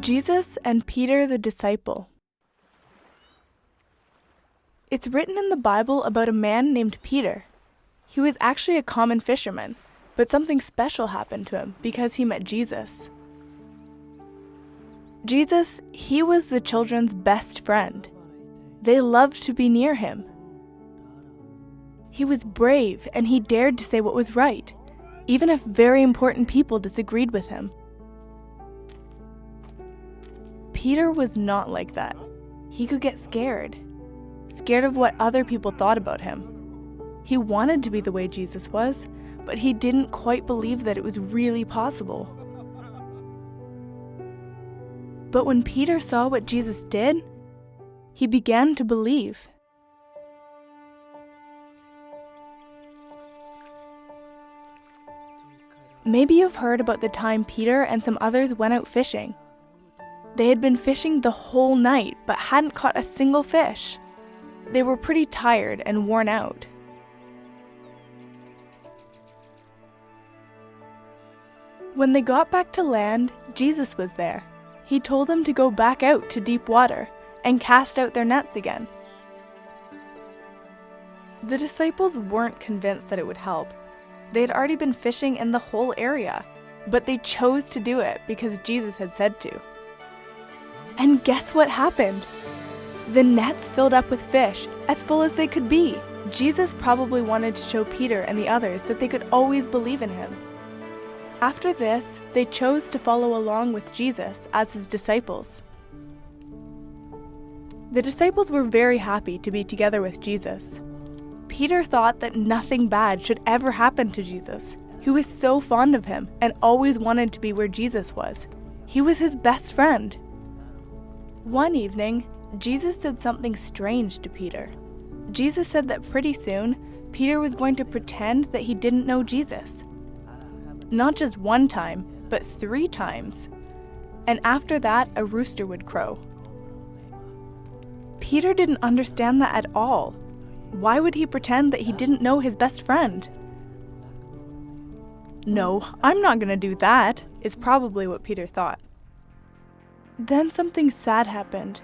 Jesus and Peter the disciple. It's written in the Bible about a man named Peter. He was actually a common fisherman, but something special happened to him because he met Jesus. Jesus, he was the children's best friend. They loved to be near him. He was brave and he dared to say what was right, even if very important people disagreed with him. Peter was not like that. He could get scared of what other people thought about him. He wanted to be the way Jesus was, but he didn't quite believe that it was really possible. But when Peter saw what Jesus did, he began to believe. Maybe you've heard about the time Peter and some others went out fishing. They had been fishing the whole night, but hadn't caught a single fish. They were pretty tired and worn out. When they got back to land, Jesus was there. He told them to go back out to deep water and cast out their nets again. The disciples weren't convinced that it would help. They had already been fishing in the whole area, but they chose to do it because Jesus had said to. And guess what happened? The nets filled up with fish, as full as they could be. Jesus probably wanted to show Peter and the others that they could always believe in him. After this, they chose to follow along with Jesus as his disciples. The disciples were very happy to be together with Jesus. Peter thought that nothing bad should ever happen to Jesus. He was so fond of him and always wanted to be where Jesus was. He was his best friend. One evening, Jesus said something strange to Peter. Jesus said that pretty soon, Peter was going to pretend that he didn't know Jesus. Not just one time, but 3 times. And after that, a rooster would crow. Peter didn't understand that at all. Why would he pretend that he didn't know his best friend? No, I'm not going to do that, is probably what Peter thought. Then something sad happened.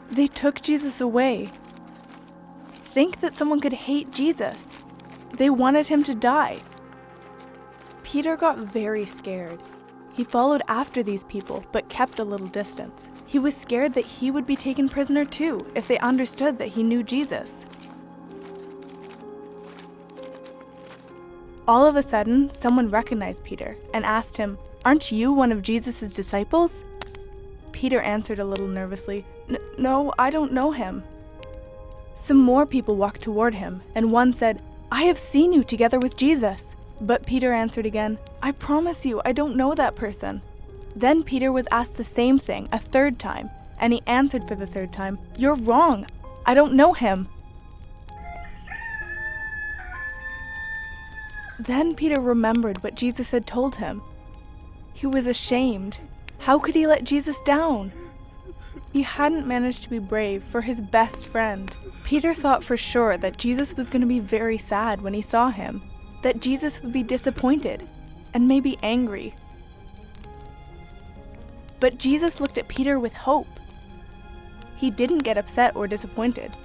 They took Jesus away. Think that someone could hate Jesus. They wanted him to die. Peter got very scared. He followed after these people, but kept a little distance. He was scared that he would be taken prisoner too, if they understood that he knew Jesus. All of a sudden, someone recognized Peter and asked him, "Aren't you one of Jesus' disciples?" Peter answered a little nervously, No, I don't know him." Some more people walked toward him, and one said, "I have seen you together with Jesus." But Peter answered again, "I promise you, I don't know that person." Then Peter was asked the same thing a 3rd time, and he answered for the 3rd time, "You're wrong, I don't know him." Then Peter remembered what Jesus had told him. He was ashamed. How could he let Jesus down? He hadn't managed to be brave for his best friend. Peter thought for sure that Jesus was going to be very sad when he saw him, that Jesus would be disappointed and maybe angry. But Jesus looked at Peter with hope. He didn't get upset or disappointed.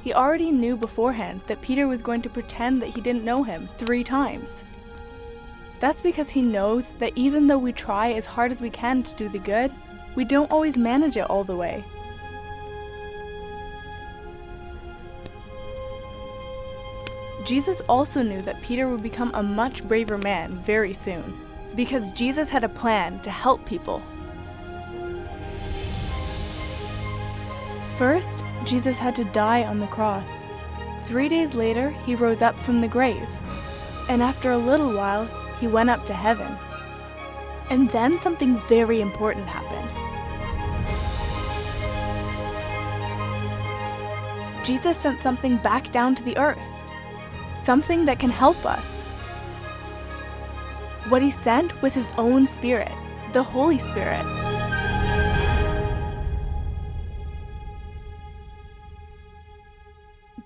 He already knew beforehand that Peter was going to pretend that he didn't know him 3 times. That's because he knows that even though we try as hard as we can to do the good, we don't always manage it all the way. Jesus also knew that Peter would become a much braver man very soon, because Jesus had a plan to help people. First, Jesus had to die on the cross. 3 days later, he rose up from the grave. And after a little while, he went up to heaven. And then something very important happened. Jesus sent something back down to the earth. Something that can help us. What he sent was his own Spirit, the Holy Spirit.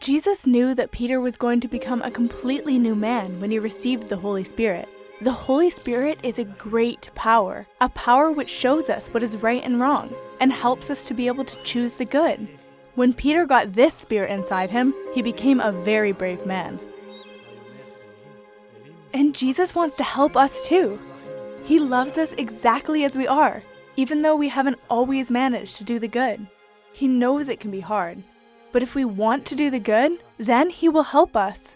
Jesus knew that Peter was going to become a completely new man when he received the Holy Spirit. The Holy Spirit is a great power, a power which shows us what is right and wrong, and helps us to be able to choose the good. When Peter got this Spirit inside him, he became a very brave man. And Jesus wants to help us too. He loves us exactly as we are, even though we haven't always managed to do the good. He knows it can be hard, but if we want to do the good, then He will help us.